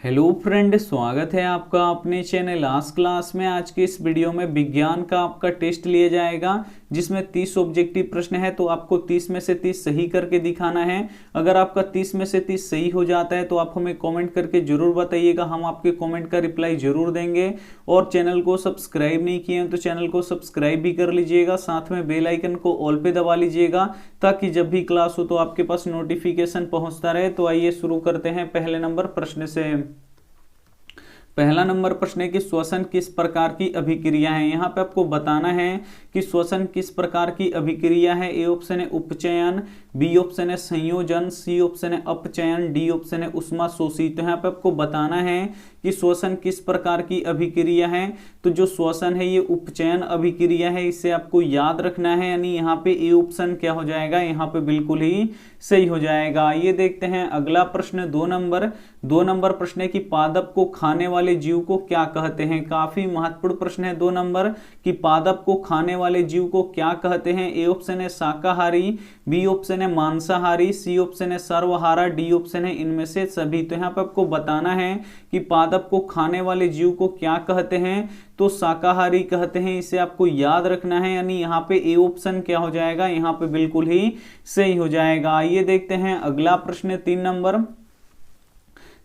Hello friend, स्वागत है आपका अपने चैनल आज क्लास में। आज के इस वीडियो में विज्ञान का आपका टेस्ट लिया जाएगा जिसमें 30 ऑब्जेक्टिव प्रश्न है। तो आपको 30 में से 30 सही करके दिखाना है। अगर आपका 30 में से 30 सही हो जाता है तो आप हमें कमेंट करके जरूर बताइएगा, हम आपके कमेंट का रिप्लाई जरूर देंगे। और चैनल को सब्सक्राइब नहीं किए हैं तो चैनल को सब्सक्राइब भी कर लीजिएगा, साथ में बेल आइकन को ऑल पे दबा लीजिएगा ताकि जब भी क्लास हो तो आपके पास नोटिफिकेशन पहुंचता रहे। तो आइए शुरू करते हैं पहले नंबर प्रश्न से। पहला नंबर प्रश्न है कि श्वसन किस प्रकार की अभिक्रिया है। यहाँ पे आपको बताना है कि श्वसन किस प्रकार की अभिक्रिया है। ए ऑप्शन है उपचयन, बी ऑप्शन है संयोजन, सी ऑप्शन है अपचयन, डी ऑप्शन है उष्मा शोषित। तो यहाँ पे आपको बताना है कि श्वसन किस प्रकार की अभिक्रिया है। तो जो श्वसन है ये उपचयन अभिक्रिया है, इसे आपको याद रखना है। यानी यहाँ पे ए ऑप्शन क्या हो जाएगा, यहाँ पे बिल्कुल ही सही हो जाएगा। ये देखते हैं अगला प्रश्न दो नंबर प्रश्न है कि पादप को खाने वाले जीव को क्या कहते हैं। काफी महत्वपूर्ण प्रश्न है 2 नंबर कि पादप को खाने वाले जीव को क्या कहते हैं। ए ऑप्शन है शाकाहारी, बी ऑप्शन है मांसाहारी, सी ऑप्शन है सर्वहारा, डी ऑप्शन है इनमें से सभी। तो यहाँ पे आपको बताना है कि पादप को खाने वाले जीव को क्या कहते हैं। तो शाकाहारी कहते हैं, इसे आपको याद रखना है। यानी यहाँ पे ए ऑप्शन क्या हो जाएगा, यहाँ पे बिल्कुल ही सही हो जाएगा। आइए देखते हैं अगला प्रश्न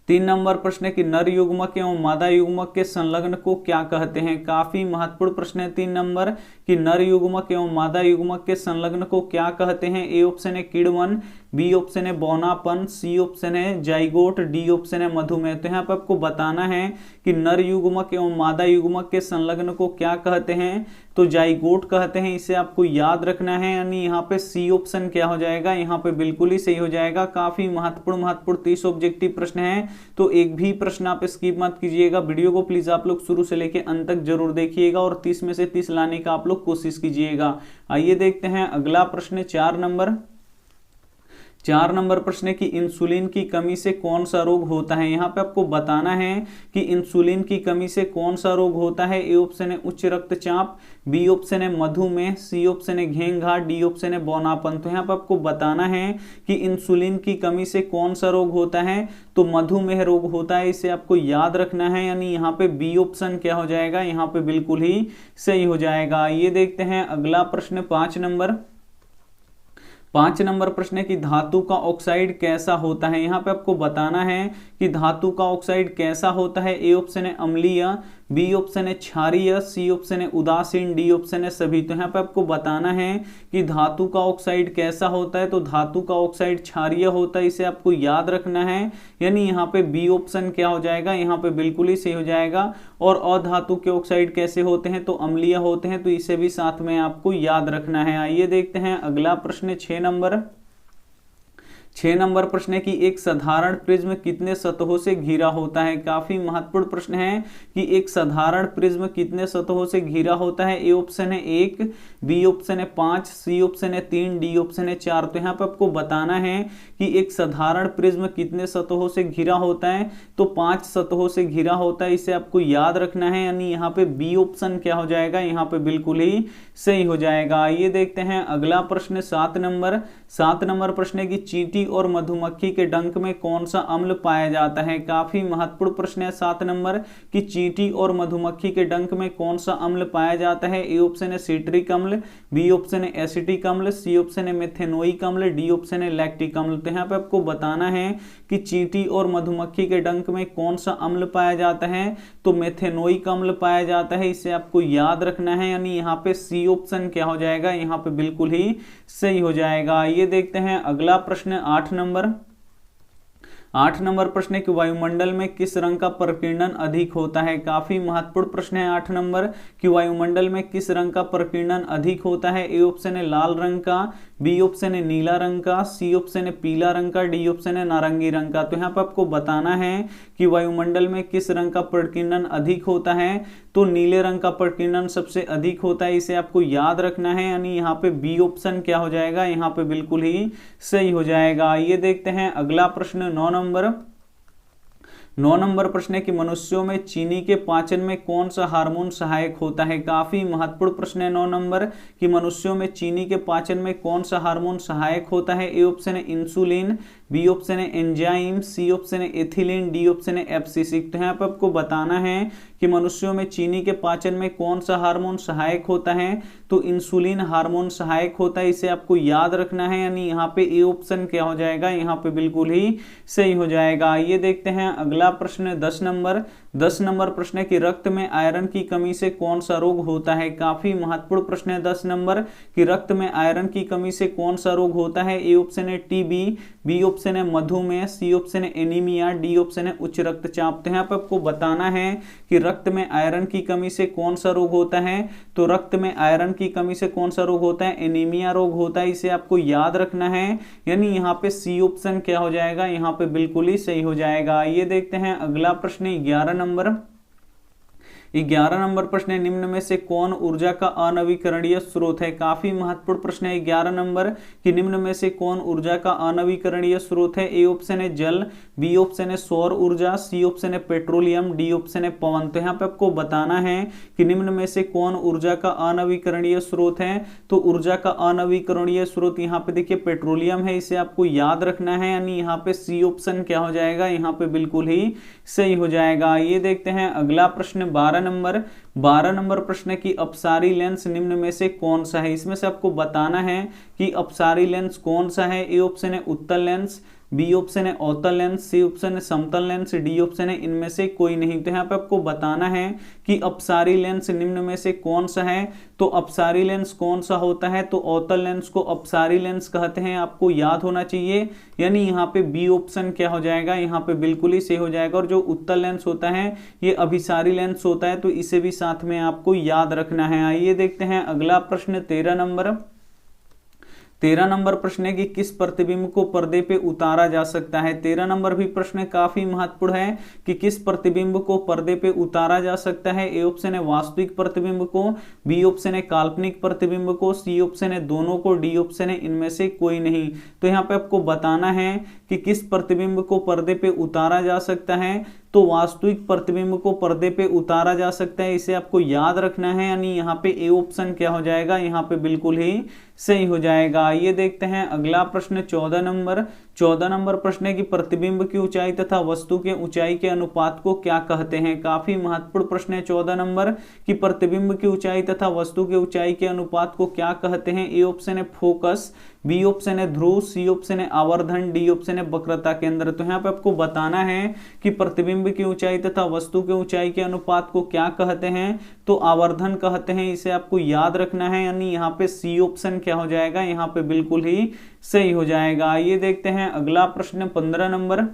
3 नंबर प्रश्न है कि नर युग्मक एवं मादा युग्मक के संलग्न को क्या कहते हैं। काफी महत्वपूर्ण प्रश्न है 3 नंबर कि नर युग्मक एवं मादा युग्मक के संलग्न को क्या कहते हैं। ए ऑप्शन है किण्वन, बी ऑप्शन है बौनापन, सी ऑप्शन है जाइगोट, डी ऑप्शन है मधुमेह। तो यहाँ पे आपको बताना है कि नर युग्मक एवं मादा युग्मक के संलग्न को क्या कहते हैं। तो जाइगोट कहते हैं, इसे आपको याद रखना है। यानी यहाँ पे सी ऑप्शन क्या हो जाएगा, यहाँ पे बिल्कुल ही सही हो जाएगा। काफी महत्वपूर्ण 30 ऑब्जेक्टिव प्रश्न है, तो एक भी प्रश्न आप स्किप मत कीजिएगा। वीडियो को प्लीज आप लोग शुरू से लेकर अंत तक जरूर देखिएगा और 30 में से 30 लाने का आप लोग कोशिश कीजिएगा। आइए देखते हैं अगला प्रश्न 4 नंबर प्रश्न है कि इंसुलिन की कमी से कौन सा रोग होता है। यहाँ पे आपको बताना है कि इंसुलिन की कमी से कौन सा रोग होता है। ए ऑप्शन है उच्च रक्तचाप, बी ऑप्शन है मधुमेह, सी ऑप्शन है घेंघा, डी ऑप्शन है बौनापन। तो यहाँ पे आपको बताना है कि इंसुलिन की कमी से कौन सा रोग होता है। तो मधुमेह रोग होता है, इसे आपको याद रखना है। यानी यहाँ पे बी ऑप्शन क्या हो जाएगा, यहाँ पे बिल्कुल ही सही हो जाएगा। ये देखते हैं अगला प्रश्न 5 नंबर प्रश्न है कि धातु का ऑक्साइड कैसा होता है। यहाँ पे आपको बताना है कि धातु का ऑक्साइड कैसा होता है। ए ऑप्शन है अम्लीय, बी ऑप्शन है क्षारीय, सी ऑप्शन है उदासीन, डी ऑप्शन है सभी। तो यहाँ पे आपको बताना है कि धातु का ऑक्साइड कैसा होता है। तो धातु का ऑक्साइड क्षारीय होता है, इसे आपको याद रखना है। यानी यहाँ पे बी ऑप्शन क्या हो जाएगा, यहाँ पे बिल्कुल ही सही हो जाएगा। और अधातु के ऑक्साइड कैसे होते हैं, तो अम्लीय होते हैं, तो इसे भी साथ में आपको याद रखना है। आइए देखते हैं अगला प्रश्न 6 नंबर प्रश्न है कि एक साधारण प्रिज्म कितने सतहों से घिरा होता है। काफी महत्वपूर्ण प्रश्न है कि एक साधारण प्रिज्म कितने सतहों से घिरा होता है। ए ऑप्शन है 1, बी ऑप्शन है 5, सी ऑप्शन है 3, डी ऑप्शन है 4। तो यहाँ पे आपको बताना है कि एक साधारण प्रिज्म कितने सतहों से घिरा होता है। तो 5 सतहों से घिरा होता है, इसे आपको याद रखना है। यानी यहाँ पे बी ऑप्शन क्या हो जाएगा, यहाँ पे बिल्कुल ही सही हो जाएगा। ये देखते हैं अगला प्रश्न 7 नंबर प्रश्न है कि चींटी और मधुमक्खी के डंक में कौन सा अम्ल पाया जाता है। काफी महत्वपूर्ण प्रश्न है 7 नंबर कि चींटी और मधुमक्खी के डंक में कौन सा अम्ल पाया जाता है। ए ऑप्शन है सिट्रिक अम्ल, बी ऑप्शन है एसिटिक अम्ल, सी ऑप्शन है मेथेनोइक अम्ल, डी ऑप्शन है लैक्टिक अम्ल। तो यहाँ पे आपको बताना है कि चींटी और मधुमक्खी के डंक में कौन सा अम्ल पाया जाता है। तो मेथेनोइक अम्ल पाया जाता है, इसे आपको याद रखना है। यानी यहाँ पे सी ऑप्शन क्या हो जाएगा, यहाँ पे बिल्कुल ही सही हो जाएगा। ये देखते हैं अगला प्रश्न 8 नंबर प्रश्न है कि वायुमंडल में किस रंग का प्रकीर्णन अधिक होता है। काफी महत्वपूर्ण प्रश्न है 8 नंबर कि वायुमंडल में किस रंग का प्रकीर्णन अधिक होता है। ए ऑप्शन है लाल रंग का, बी ऑप्शन है नीला रंग का, सी ऑप्शन है पीला रंग का, डी ऑप्शन है नारंगी रंग का। तो यहाँ पर आपको बताना है कि वायुमंडल में किस रंग का प्रकीर्णन अधिक होता है। तो नीले रंग का प्रकीर्णन सबसे अधिक होता है, इसे आपको याद रखना है। यानी यहाँ पे बी ऑप्शन क्या हो जाएगा, यहाँ पे बिल्कुल ही सही हो जाएगा। ये देखते हैं अगला प्रश्न 9 9 नंबर प्रश्न है कि मनुष्यों में चीनी के पाचन में कौन सा हार्मोन सहायक होता है। काफी महत्वपूर्ण प्रश्न है 9 नंबर कि मनुष्यों में चीनी के पाचन में कौन सा हार्मोन सहायक होता है। ए ऑप्शन है इंसुलिन, बी ऑप्शन है एंजाइम, सी ऑप्शन है एथिलीन, डी ऑप्शन है एब्सिसिक। तो यहाँ पे आपको बताना है कि मनुष्यों में चीनी के पाचन में कौन सा हार्मोन सहायक होता है। तो इंसुलिन हार्मोन सहायक होता है, इसे आपको याद रखना है, यानी यहाँ पे ए ऑप्शन क्या हो जाएगा, यहाँ पे बिल्कुल ही सही हो जाएगा। ये देखते हैं अगला प्रश्न 10 नंबर। 10 नंबर प्रश्न है कि रक्त में आयरन की कमी से कौन सा रोग होता है। काफी महत्वपूर्ण प्रश्न है 10 नंबर कि रक्त में आयरन की कमी से कौन सा रोग होता है। ए ऑप्शन है टीबी, बी ऑप्शन है मधुमेह, सी ऑप्शन है एनीमिया, डी ऑप्शन है उच्च रक्तचाप। तो यहाँ पे आपको बताना है कि रक्त में आयरन की कमी से कौन सा रोग होता है। तो रक्त में आयरन की कमी से कौन सा रोग होता है, एनीमिया रोग होता है, इसे आपको याद रखना है, यानी यहाँ पे सी ऑप्शन क्या हो जाएगा, यहाँ पे बिल्कुल ही सही हो जाएगा। ये देखते हैं अगला प्रश्न 11 नंबर। 11 नंबर प्रश्न है निम्न में से कौन ऊर्जा का अनवीकरणीय स्रोत है। काफी महत्वपूर्ण प्रश्न है 11 नंबर कि निम्न में से कौन ऊर्जा का अनवीकरणीय स्रोत है। ए ऑप्शन है जल, बी ऑप्शन है सौर ऊर्जा, सी ऑप्शन है पेट्रोलियम, डी ऑप्शन है पवन। तो यहाँ पे आपको बताना है कि निम्न में से कौन ऊर्जा का अनवीकरणीय स्रोत है। तो ऊर्जा का अनवीकरणीय स्रोत यहाँ पे देखिए पेट्रोलियम है, इसे आपको याद रखना है, यानी यहाँ पे सी ऑप्शन क्या हो जाएगा, यहाँ पे बिल्कुल ही सही हो जाएगा। ये देखते हैं अगला प्रश्न 12 नंबर। 12 नंबर प्रश्न की अपसारी लेंस निम्न में से कौन सा है। इसमें से आपको बताना है कि अपसारी लेंस कौन सा है। ए ऑप्शन है उत्तल लेंस, बी ऑप्शन है अवतल लेंस, सी ऑप्शन है समतल लेंस, डी ऑप्शन है इनमें से कोई नहीं। तो यहाँ पे आपको बताना है कि अपसारी लेंस निम्न में से कौन सा है। तो अपसारी लेंस कौन सा होता है, तो अवतल लेंस को अपसारी लेंस कहते हैं, आपको याद होना चाहिए, यानी यहाँ पे बी ऑप्शन क्या हो जाएगा, यहाँ पे बिल्कुल ही सही हो जाएगा। और जो उत्तल लेंस होता है ये अभिसारी लेंस होता है, तो इसे भी साथ में आपको याद रखना है। आइए देखते हैं अगला प्रश्न 13 नंबर। 13 नंबर प्रश्न है कि किस प्रतिबिंब को पर्दे पे उतारा जा सकता है। 13 नंबर भी प्रश्न काफी महत्वपूर्ण है कि किस प्रतिबिंब को पर्दे पे उतारा जा सकता है। ए ऑप्शन है वास्तविक प्रतिबिंब को, बी ऑप्शन है काल्पनिक प्रतिबिंब को, सी ऑप्शन है दोनों को, डी ऑप्शन है इनमें से कोई नहीं। तो यहाँ पे आपको बताना है कि किस प्रतिबिंब को पर्दे पे उतारा जा सकता है। तो वास्तविक प्रतिबिंब को पर्दे पे उतारा जा सकता है, इसे आपको याद रखना है, यानी यहाँ पे ए ऑप्शन क्या हो जाएगा, यहाँ पे बिल्कुल ही सही हो जाएगा। ये देखते हैं अगला प्रश्न 14 नंबर। 14 नंबर प्रश्न है कि प्रतिबिंब की ऊंचाई तथा वस्तु के ऊंचाई के अनुपात को क्या कहते हैं। काफी महत्वपूर्ण प्रश्न है 14 नंबर कि प्रतिबिंब की ऊंचाई तथा वस्तु के ऊंचाई के अनुपात को क्या कहते हैं। ए ऑप्शन है फोकस, बी ऑप्शन है ध्रुव, सी ऑप्शन है आवर्धन, डी ऑप्शन है वक्रता केंद्र। तो यहाँ पे आपको बताना है कि प्रतिबिंब की ऊंचाई तथा वस्तु के ऊंचाई के अनुपात को क्या कहते हैं। तो आवर्धन कहते हैं, इसे आपको याद रखना है, यानी यहाँ पे सी ऑप्शन क्या हो जाएगा, यहाँ पे बिल्कुल ही सही हो जाएगा। ये देखते हैं अगला प्रश्न 15 नंबर।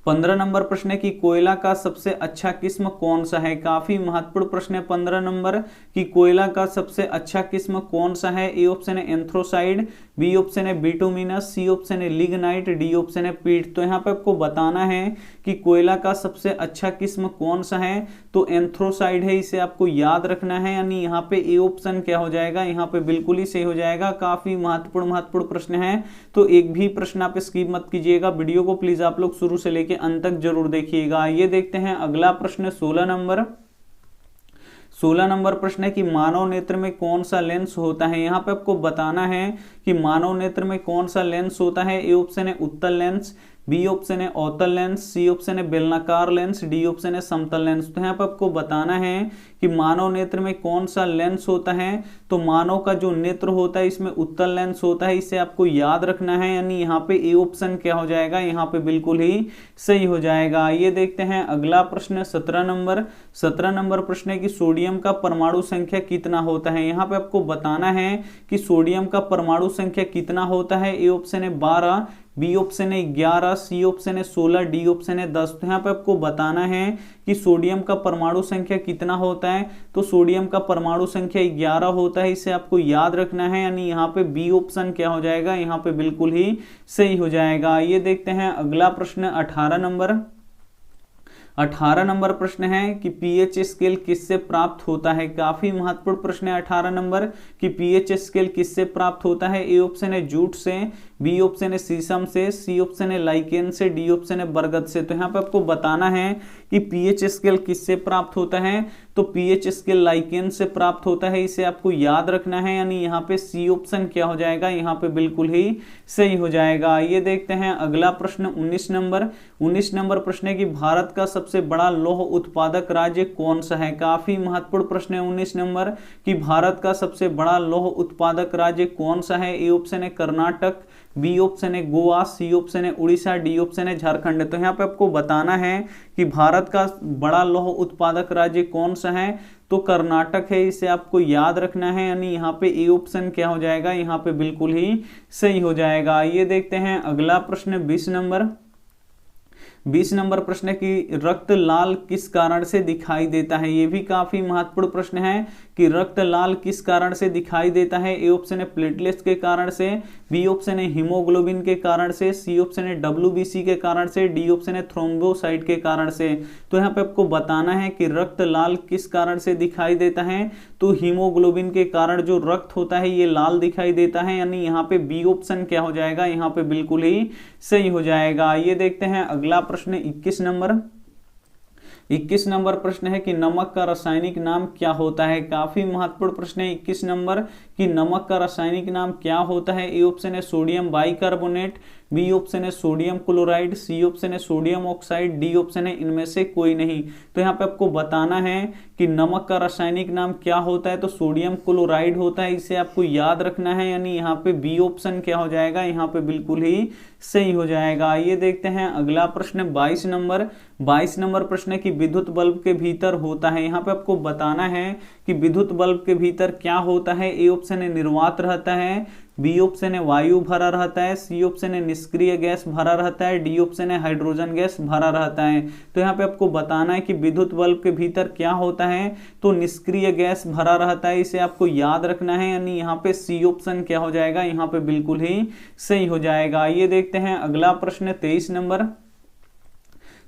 15 नंबर प्रश्न है कि कोयला का सबसे अच्छा किस्म कौन सा है। काफी महत्वपूर्ण प्रश्न है 15 नंबर कि कोयला का सबसे अच्छा किस्म कौन सा है। ए ऑप्शन है एंथ्रोसाइड, बी ऑप्शन है बिटुमिनस, सी ऑप्शन है लिग्नाइट, डी ऑप्शन है पीट। तो यहाँ पे आपको बताना है कि कोयला का सबसे अच्छा किस्म कौन सा है। तो एंथ्रोसाइड है, इसे आपको याद रखना है, यानी यहाँ पे ए ऑप्शन क्या हो जाएगा, यहाँ पे बिल्कुल ही सही हो जाएगा। काफी महत्वपूर्ण प्रश्न है, तो एक भी प्रश्न आप स्किप मत कीजिएगा। वीडियो को प्लीज आप लोग शुरू से लेके अंत तक जरूर देखिएगा। ये देखते हैं अगला प्रश्न 16 नंबर। 16 नंबर प्रश्न है कि मानव नेत्र में कौन सा लेंस होता है। यहाँ पे आपको बताना है कि मानव नेत्र में कौन सा लेंस होता है। ए ऑप्शन है उत्तल लेंस, बी ऑप्शन है अवतल लेंस, सी ऑप्शन है बेलनाकार लेंस, डी ऑप्शन है समतल लेंस। तो यहाँ पे आपको बताना है कि मानव नेत्र में कौन सा लेंस होता है। तो मानव का जो नेत्र होता है इसमें उत्तल लेंस होता है, इसे आपको याद रखना है, यानी यहाँ पे ए ऑप्शन क्या हो जाएगा, यहाँ पे बिल्कुल ही सही हो जाएगा। ये देखते हैं अगला प्रश्न 17 नंबर। 17 नंबर प्रश्न है कि सोडियम का परमाणु संख्या कितना होता है। यहाँ पे आपको बताना है कि सोडियम का परमाणु संख्या कितना होता है। ए ऑप्शन है 12, बी ऑप्शन है 11, सी ऑप्शन है 16, डी ऑप्शन है 10। तो यहाँ पे आपको बताना है कि सोडियम का परमाणु संख्या कितना होता है। तो सोडियम का परमाणु संख्या 11 होता है, इसे आपको याद रखना है, यानी यहाँ पे बी ऑप्शन क्या हो जाएगा, यहाँ पे बिल्कुल ही सही हो जाएगा। ये देखते हैं अगला प्रश्न 18 नंबर। 18 नंबर प्रश्न है कि पीएच स्केल किससे प्राप्त होता है। काफी महत्वपूर्ण प्रश्न है 18 नंबर कि पीएच स्केल किससे प्राप्त होता है। ए ऑप्शन है जूट से, बी ऑप्शन है शीशम से, सी ऑप्शन है लाइकेन से, डी ऑप्शन है बरगद से। तो यहाँ पे आपको बताना है कि पीएच स्केल किससे प्राप्त होता है। तो पीएच स्केल लाइकेन से प्राप्त होता है, इसे आपको याद रखना है, यानी यहाँ पे सी ऑप्शन क्या हो जाएगा, यहाँ पे बिल्कुल ही सही हो जाएगा। ये देखते हैं अगला प्रश्न 19 नंबर। 19 नंबर प्रश्न है कि भारत का सबसे बड़ा लौह उत्पादक राज्य कौन सा है। काफी महत्वपूर्ण प्रश्न है 19 नंबर कि भारत का सबसे बड़ा लौह उत्पादक राज्य कौन सा है। ए ऑप्शन है कर्नाटक, बी ऑप्शन है गोवा, सी ऑप्शन है उड़ीसा, डी ऑप्शन है झारखंड। तो यहाँ पे आपको बताना है कि भारत का बड़ा लौह उत्पादक राज्य कौन सा है। तो कर्नाटक है, इसे आपको याद रखना है, यानी यहाँ पे ए ऑप्शन क्या हो जाएगा, यहाँ पे बिल्कुल ही सही हो जाएगा। ये देखते हैं अगला प्रश्न 20 नंबर। 20 नंबर प्रश्न है कि रक्त लाल किस कारण से दिखाई देता है। ये भी काफी महत्वपूर्ण प्रश्न है कि रक्त लाल किस कारण से दिखाई देता है। ए ऑप्शन है प्लेटलेट्स के कारण से, बी ऑप्शन है हीमोग्लोबिन के कारण से, सी ऑप्शन है डब्ल्यूबीसी के कारण से, डी ऑप्शन है थ्रोम्बोसाइट के कारण से। तो यहाँ पे आपको बताना है कि रक्त लाल किस कारण से दिखाई देता है। तो हीमोग्लोबिन के कारण जो रक्त होता है ये लाल दिखाई देता है, यानी यहाँ पे बी ऑप्शन क्या हो जाएगा, यहाँ पे बिल्कुल ही सही हो जाएगा। ये देखते हैं अगला प्रश्न 21 नंबर। 21 नंबर प्रश्न है कि नमक का रासायनिक नाम क्या होता है। काफी महत्वपूर्ण प्रश्न है 21 नंबर कि नमक का रासायनिक नाम क्या होता है। ए ऑप्शन है सोडियम बाइकार्बोनेट, बी ऑप्शन है सोडियम क्लोराइड, सी ऑप्शन है सोडियम ऑक्साइड, डी ऑप्शन है इनमें से कोई नहीं। तो यहाँ पे आपको बताना है कि नमक का रासायनिक नाम क्या होता है। तो सोडियम क्लोराइड होता है, इसे आपको याद रखना है, यानी यहाँ पे बी ऑप्शन क्या हो जाएगा, यहाँ पे बिल्कुल ही सही हो जाएगा। ये देखते हैं अगला प्रश्न 22 नंबर। 22 नंबर प्रश्न है कि विद्युत बल्ब के भीतर होता है। यहाँ पे आपको बताना है कि विद्युत बल्ब के भीतर क्या होता है। ए ऑप्शन है निर्वात रहता है, बी ऑप्शन है वायु भरा रहता है, सी ऑप्शन है निष्क्रिय गैस भरा रहता है, डी ऑप्शन है हाइड्रोजन गैस भरा रहता है। तो यहाँ पे आपको बताना है कि विद्युत बल्ब के भीतर क्या होता है। तो निष्क्रिय गैस भरा रहता है, इसे आपको याद रखना है, यानी यहाँ पे सी ऑप्शन क्या हो जाएगा, यहाँ पे बिल्कुल ही सही हो जाएगा। ये देखते हैं अगला प्रश्न 23 नंबर।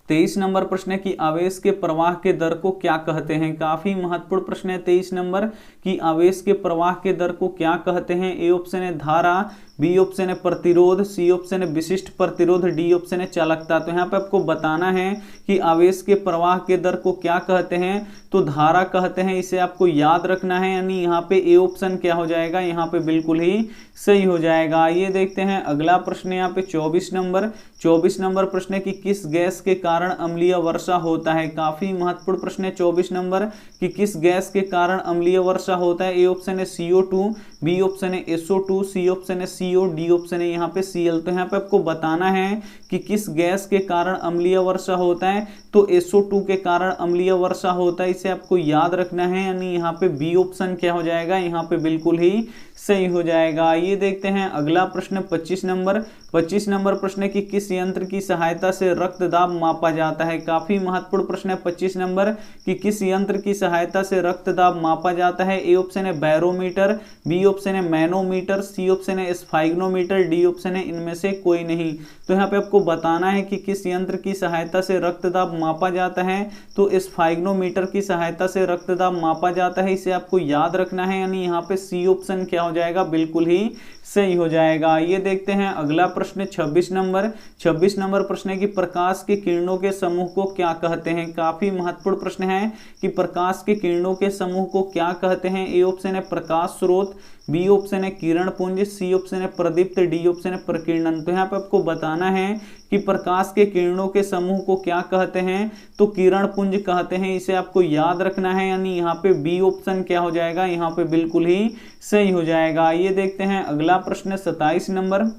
23 नंबर प्रश्न है कि आवेश के प्रवाह के दर को क्या कहते हैं। काफी महत्वपूर्ण प्रश्न है 23 नंबर कि आवेश के प्रवाह के दर को क्या कहते हैं। ए ऑप्शन है धारा, बी ऑप्शन है प्रतिरोध, सी ऑप्शन है विशिष्ट प्रतिरोध, डी ऑप्शन है चालकता। तो यहाँ पे आपको बताना है कि आवेश के प्रवाह के दर को क्या कहते हैं। तो धारा कहते हैं, इसे आपको याद रखना है, यानी यहाँ पे ए ऑप्शन क्या हो जाएगा, यहाँ पे बिल्कुल ही सही हो जाएगा। ये देखते हैं अगला प्रश्न यहाँ पे 24 नंबर। 24 नंबर प्रश्न है कि किस गैस के कारण अम्लीय वर्षा होता है। काफी महत्वपूर्ण प्रश्न है 24 नंबर कि किस गैस के कारण अम्लीय वर्षा होता है। ए ऑप्शन है CO2, बी ऑप्शन है SO2, सी ऑप्शन है CO, डी ऑप्शन है यहाँ पे Cl। तो यहाँ पे आपको बताना है कि किस गैस के कारण अम्लीय वर्षा होता है। तो SO2 के कारण अम्लीय वर्षा होता है, इसे आपको याद रखना है, यानी यहाँ पे बी ऑप्शन क्या हो जाएगा, यहाँ पे बिल्कुल ही सही हो जाएगा। ये देखते हैं अगला प्रश्न 25 नंबर। 25 नंबर प्रश्न है कि किस यंत्र की सहायता से रक्तदाब मापा जाता है। काफी महत्वपूर्ण प्रश्न है 25 नंबर कि किस यंत्र की सहायता से रक्तदाब मापा जाता है। ए ऑप्शन है बैरोमीटर, बी ऑप्शन है मैनोमीटर, सी ऑप्शन है स्फाइग्नोमीटर, डी ऑप्शन है इनमें से कोई नहीं। तो यहाँ पे आपको बताना है कि किस यंत्र की सहायता से रक्तदाब मापा जाता है। तो स्फाइग्नोमीटर की सहायता से रक्तदाब मापा जाता है, इसे आपको याद रखना है, यानी यहाँ पे सी ऑप्शन क्या हो जाएगा, बिल्कुल ही सही हो जाएगा। ये देखते हैं अगला प्रश्न 26 नंबर। 26 नंबर प्रश्न है कि प्रकाश के किरणों के समूह को क्या कहते हैं। काफी महत्वपूर्ण प्रश्न है कि प्रकाश के किरणों के समूह को क्या कहते हैं। ए ऑप्शन है प्रकाश स्रोत, बी ऑप्शन है किरण पुंज, सी ऑप्शन है प्रदीप्त, डी ऑप्शन है प्रकीर्णन। तो यहाँ पे आपको बताना है कि प्रकाश के किरणों के समूह को क्या कहते हैं। तो किरण पुंज कहते हैं, इसे आपको याद रखना है, यानी यहाँ पे बी ऑप्शन क्या हो जाएगा, यहाँ पे बिल्कुल ही सही हो जाएगा। ये देखते हैं अगला प्रश्न 27 नंबर।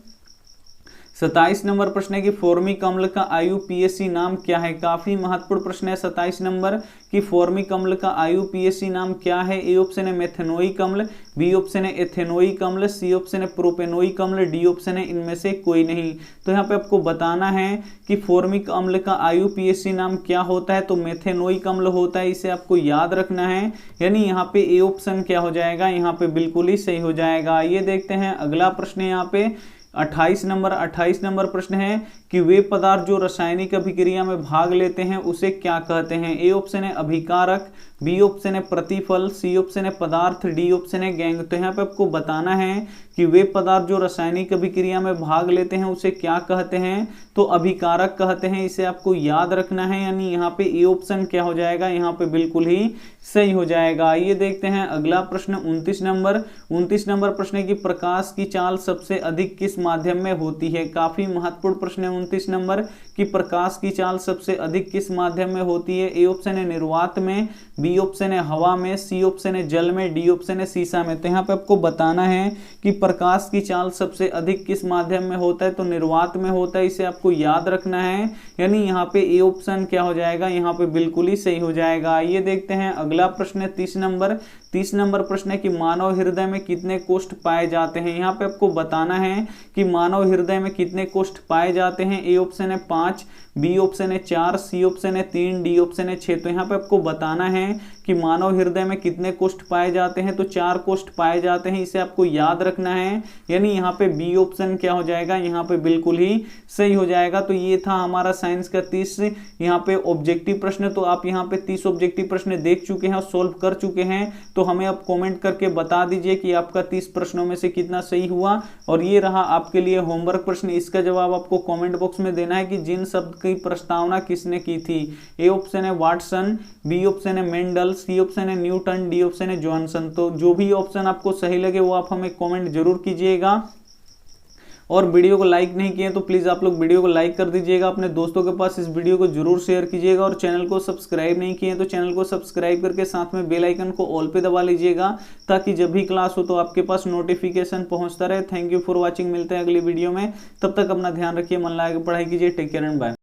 27 नंबर प्रश्न है कि फॉर्मिक अम्ल का IUPAC नाम क्या है। काफी महत्वपूर्ण प्रश्न है 27 नंबर कि फॉर्मिक अम्ल का IUPAC नाम क्या है। ए ऑप्शन है मेथेनोइक अम्ल, बी ऑप्शन है एथेनोइक अम्ल, सी ऑप्शन है प्रोपेनोइक अम्ल, डी ऑप्शन है इनमें से कोई नहीं। तो यहाँ पे आपको बताना है कि फॉर्मिक अम्ल का IUPAC नाम क्या होता है। तो मेथेनोइक अम्ल होता है, इसे आपको याद रखना है, यानी यहाँ पे ए ऑप्शन क्या हो जाएगा, यहाँ पे बिल्कुल ही सही हो जाएगा। ये देखते हैं अगला प्रश्न यहाँ पे 28 नंबर प्रश्न है कि वे पदार्थ जो रासायनिक अभिक्रिया में भाग लेते हैं उसे क्या कहते हैं। ए ऑप्शन है अभिकारक, बी ऑप्शन है प्रतिफल, सी ऑप्शन है पदार्थ, डी ऑप्शन है गैंग। तो यहाँ पे आपको बताना है कि वे पदार्थ जो रासायनिक अभिक्रिया में भाग लेते हैं उसे क्या कहते हैं, तो अभिकारक कहते हैं। इसे आपको याद रखना है, यानी यहाँ पे ए ऑप्शन क्या हो जाएगा, यहाँ पे बिल्कुल ही सही हो जाएगा। आइए देखते हैं अगला प्रश्न 29 नंबर प्रश्न है कि प्रकाश की चाल सबसे अधिक किस माध्यम में होती है। काफी महत्वपूर्ण प्रश्न है 29 नंबर कि प्रकाश की चाल सबसे अधिक किस माध्यम में होती है। ए ऑप्शन है निर्वात में, बी ऑप्शन है हवा में, सी ऑप्शन है जल में, डी ऑप्शन है शीशा में। तो यहाँ पे आपको बताना है कि प्रकाश की चाल सबसे अधिक किस माध्यम में होता है, तो निर्वात में होता है। इसे आपको याद रखना है, यानी यहाँ पे ए ऑप्शन क्या हो जाएगा, यहाँ पे बिल्कुल ही सही हो जाएगा। आइए देखते हैं अगला प्रश्न है 30 नंबर प्रश्न है कि मानव हृदय में कितने कोष्ठ पाए जाते हैं। यहाँ पे आपको बताना है कि मानव हृदय में कितने कोष्ठ पाए जाते हैं। ए ऑप्शन है 5, बी ऑप्शन है 4, सी ऑप्शन है 3, डी ऑप्शन है 6। तो यहाँ पे आपको बताना है कि मानव हृदय में कितने कोष्ठ पाए जाते हैं, तो 4 कोष्ठ पाए जाते हैं। इसे आपको याद रखना है, यानी यहाँ पे बी ऑप्शन क्या हो जाएगा, यहाँ पे बिल्कुल ही सही हो जाएगा। तो ये था हमारा साइंस का 30 यहाँ पे ऑब्जेक्टिव प्रश्न। तो आप यहाँ पे 30 ऑब्जेक्टिव प्रश्न देख चुके हैं और सोल्व कर चुके हैं। तो हमें आप कमेंट करके बता दीजिए कि आपका 30 प्रश्नों में से कितना सही हुआ। और ये रहा आपके लिए होमवर्क प्रश्न। इसका जवाब आपको कमेंट बॉक्स में देना है कि जिन शब्द की प्रस्तावना किसने की थी। ए ऑप्शन है वाटसन, बी ऑप्शन है मेंडल, सी ऑप्शन है न्यूटन, डी ऑप्शन है जॉनसन। तो जो भी ऑप्शन आपको सही लगे वो आप हमें कमेंट जरूर कीजिएगा। और वीडियो को लाइक नहीं किए तो प्लीज़ आप लोग वीडियो को लाइक कर दीजिएगा, अपने दोस्तों के पास इस वीडियो को जरूर शेयर कीजिएगा। और चैनल को सब्सक्राइब नहीं किए तो चैनल को सब्सक्राइब करके साथ में बेल आइकन को ऑल पे दबा लीजिएगा, ताकि जब भी क्लास हो तो आपके पास नोटिफिकेशन पहुंचता रहे। थैंक यू फॉर वॉचिंग, मिलते हैं अगली वीडियो में। तब तक अपना ध्यान रखिए, मन लगा के पढ़ाई कीजिए। Take care and bye.